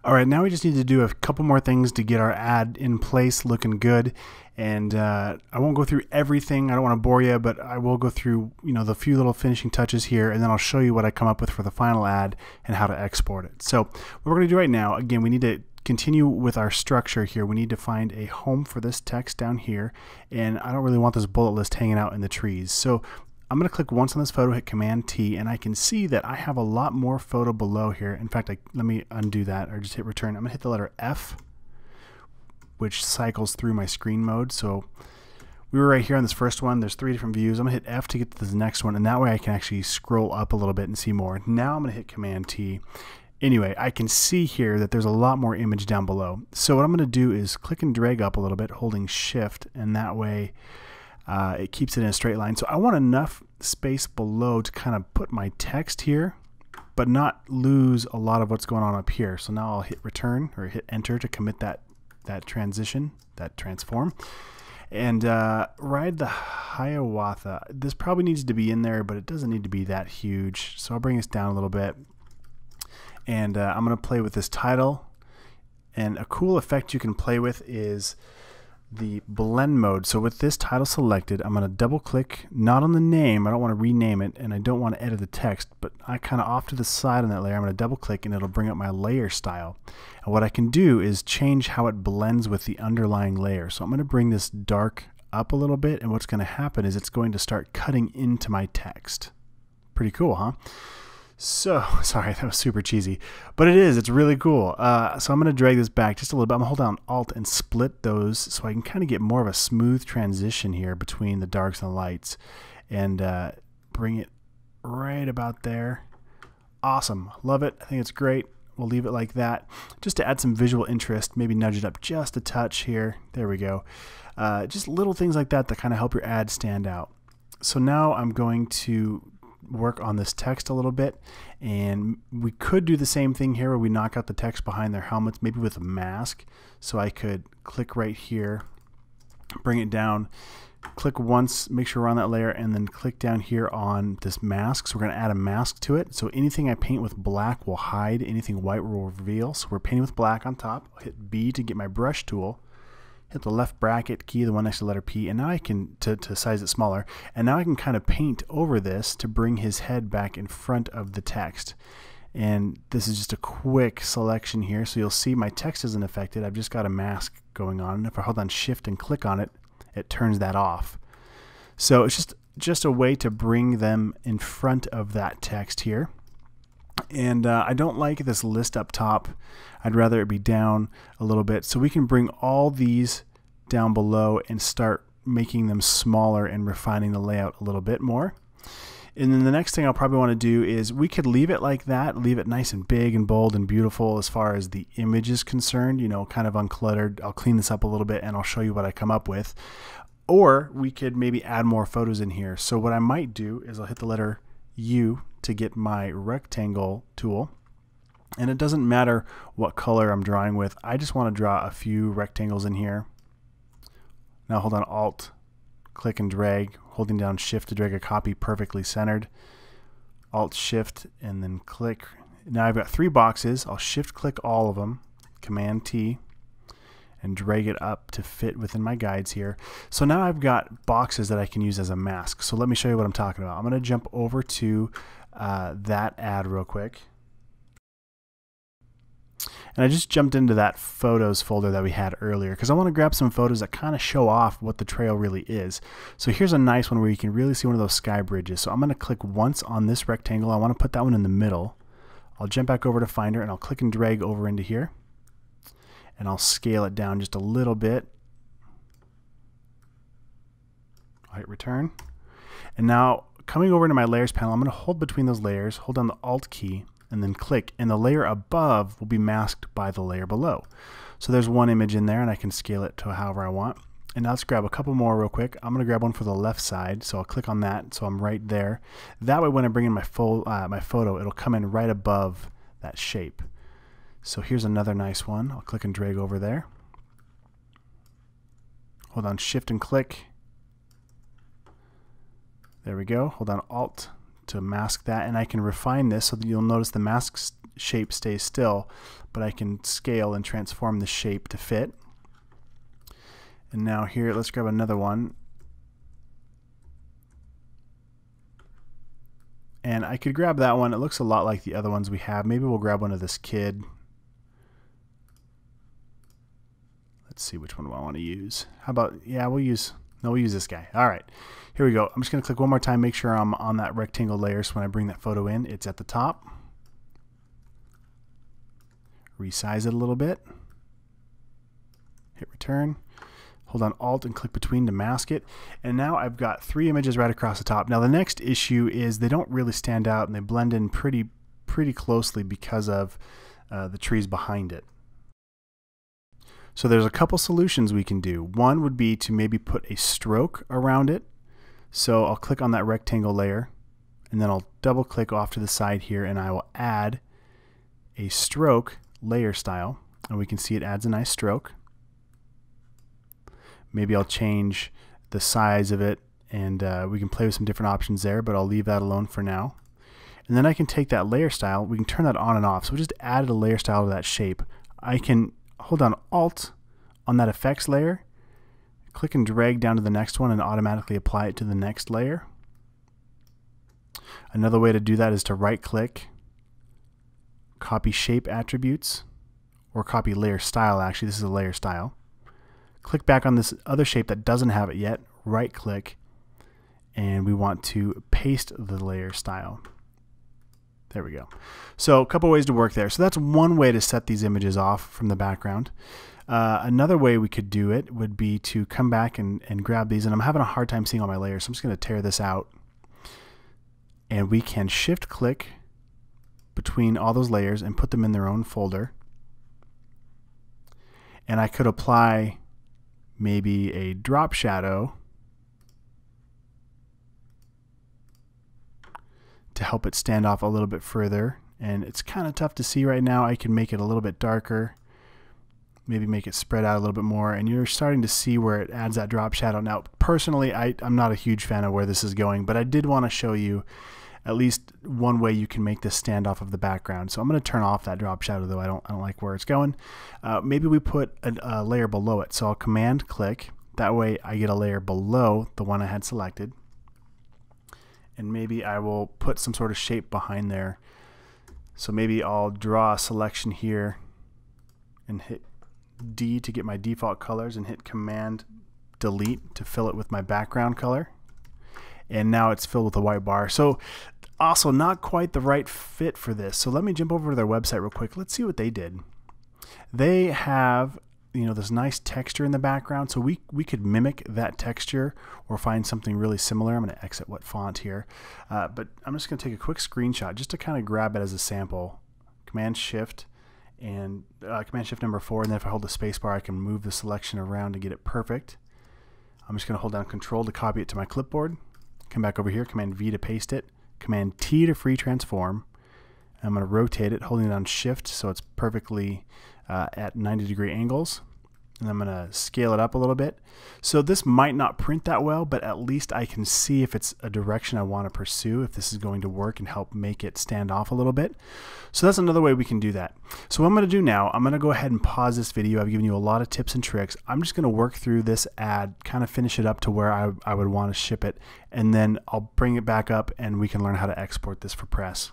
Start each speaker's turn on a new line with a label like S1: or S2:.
S1: All right, now we just need to do a couple more things to get our ad in place, looking good. And I won't go through everything. I don't want to bore you, but I will go through, the few little finishing touches here, and then I'll show you what I come up with for the final ad and how to export it. So what we're going to do right now, again, we need to continue with our structure here. We need to find a home for this text down here, and I don't really want this bullet list hanging out in the trees. So I'm going to click once on this photo, hit Command T, and I can see that I have a lot more photo below here. In fact, let me undo that or just hit return. I'm going to hit the letter F, which cycles through my screen mode. So we were right here on this first one. There's 3 different views. I'm going to hit F to get to the next one, and that way I can actually scroll up a little bit and see more. Now I'm going to hit Command T. Anyway, I can see here that there's a lot more image down below. So what I'm going to do is click and drag up a little bit, holding Shift, and that way it keeps it in a straight line. So I want enough space below to kind of put my text here, but not lose a lot of what's going on up here. So now I'll hit return or hit enter to commit that transition, that transform. And ride the Hiawatha. This probably needs to be in there, but it doesn't need to be that huge. So I'll bring this down a little bit. And I'm going to play with this title. And a cool effect you can play with is the blend mode. So with this title selected, I'm going to double click, not on the name, I don't want to rename it, and I don't want to edit the text, but I kind of off to the side on that layer, I'm going to double click and it'll bring up my layer style. And what I can do is change how it blends with the underlying layer. So I'm going to bring this dark up a little bit, and what's going to happen is it's going to start cutting into my text. Pretty cool, huh? So, sorry, that was super cheesy, but it is, it's really cool. So I'm going to drag this back just a little bit. I'm going to hold down Alt and split those so I can kind of get more of a smooth transition here between the darks and the lights, and bring it right about there. Awesome, love it, I think it's great. We'll leave it like that. Just to add some visual interest, maybe nudge it up just a touch here. There we go. Just little things like that kind of help your ad stand out. So now I'm going to work on this text a little bit, and we could do the same thing here where we knock out the text behind their helmets, maybe with a mask. So I could click right here, bring it down, click once, make sure we're on that layer, and then click down here on this mask. So we're going to add a mask to it. So anything I paint with black will hide, anything white will reveal. So we're painting with black on top. I'll hit B to get my brush tool, hit the left bracket key, the one next to the letter P, and now I can, to size it smaller, and now I can kind of paint over this to bring his head back in front of the text. And this is just a quick selection here, so you'll see my text isn't affected. I've just got a mask going on, and if I hold on Shift and click on it, it turns that off. So it's just a way to bring them in front of that text here. And I don't like this list up top. I'd rather it be down a little bit. So we can bring all these down below and start making them smaller and refining the layout a little bit more. And then the next thing I'll probably want to do is we could leave it like that, leave it nice and big and bold and beautiful as far as the image is concerned, kind of uncluttered. I'll clean this up a little bit and I'll show you what I come up with. Or we could maybe add more photos in here. So what I might do is I'll hit the letter U to get my rectangle tool, and it doesn't matter what color I'm drawing with. I just want to draw a few rectangles in here. Now hold on Alt, click and drag, holding down Shift to drag a copy perfectly centered. Alt Shift and then click. Now I've got 3 boxes. I'll Shift click all of them, Command T, and drag it up to fit within my guides here. So now I've got boxes that I can use as a mask. So let me show you what I'm talking about. I'm going to jump over to that ad real quick. And I just jumped into that photos folder that we had earlier because I want to grab some photos that kind of show off what the trail really is. So here's a nice one where you can really see one of those sky bridges. So I'm going to click once on this rectangle. I want to put that one in the middle. I'll jump back over to Finder and I'll click and drag over into here. And I'll scale it down just a little bit. I'll hit return. And now coming over to my layers panel, I'm going to hold between those layers, hold down the Alt key, and then click, and the layer above will be masked by the layer below. So there's one image in there, and I can scale it to however I want. And now let's grab a couple more real quick. I'm going to grab one for the left side, so I'll click on that, so I'm right there. That way when I bring in my photo, it'll come in right above that shape. So here's another nice one. I'll click and drag over there. Hold on Shift and click. There we go. Hold on Alt to mask that, and I can refine this so that you'll notice the mask shape stays still, but I can scale and transform the shape to fit. And now here, let's grab another one. And I could grab that one. It looks a lot like the other ones we have. Maybe we'll grab one of this kid. Let's see which one do I want to use. How about, yeah, we'll use this guy. All right, here we go. I'm just going to click one more time, make sure I'm on that rectangle layer, so when I bring that photo in, it's at the top. Resize it a little bit. Hit return. Hold on Alt and click between to mask it. And now I've got 3 images right across the top. Now the next issue is they don't really stand out and they blend in pretty closely because of the trees behind it. So there's a couple solutions we can do. One would be to maybe put a stroke around it. So I'll click on that rectangle layer and then I'll double click off to the side here and I will add a stroke layer style, and we can see it adds a nice stroke. Maybe I'll change the size of it, and we can play with some different options there, but I'll leave that alone for now. And then I can take that layer style, we can turn that on and off. So we just added a layer style to that shape. I can hold down Alt on that effects layer, click and drag down to the next one and automatically apply it to the next layer. Another way to do that is to right click, copy shape attributes, or copy layer style. Actually, this is a layer style. Click back on this other shape that doesn't have it yet, right click, and we want to paste the layer style. There we go. So a couple ways to work there. So that's one way to set these images off from the background. Another way we could do it would be to come back and grab these, and I'm having a hard time seeing all my layers, so I'm just going to tear this out. And we can shift click between all those layers and put them in their own folder. And I could apply maybe a drop shadow to help it stand off a little bit further. And it's kind of tough to see right now. I can make it a little bit darker, maybe make it spread out a little bit more, and you're starting to see where it adds that drop shadow. Now personally, I'm not a huge fan of where this is going, but I did want to show you at least one way you can make this stand off of the background. So I'm going to turn off that drop shadow, though I don't like where it's going. Maybe we put a layer below it. So I'll command click. That way I get a layer below the one I had selected. And maybe I will put some sort of shape behind there. So maybe I'll draw a selection here and hit D to get my default colors and hit command delete to fill it with my background color. And now it's filled with a white bar. So also not quite the right fit for this. So let me jump over to their website real quick. Let's see what they did. They have, you know, this nice texture in the background. So we could mimic that texture or find something really similar. I'm going to exit what font here. But I'm just going to take a quick screenshot just to kind of grab it as a sample. Command Shift and Command Shift number 4. And then if I hold the space bar, I can move the selection around to get it perfect. I'm just going to hold down Control to copy it to my clipboard. Come back over here, Command V to paste it, Command T to free transform. I'm going to rotate it, holding down Shift so it's perfectly at 90-degree angles. And I'm going to scale it up a little bit. So this might not print that well, but at least I can see if it's a direction I want to pursue, if this is going to work and help make it stand off a little bit. So that's another way we can do that. So what I'm going to do now, I'm going to go ahead and pause this video. I've given you a lot of tips and tricks. I'm just going to work through this ad, kind of finish it up to where I would want to ship it, and then I'll bring it back up and we can learn how to export this for press.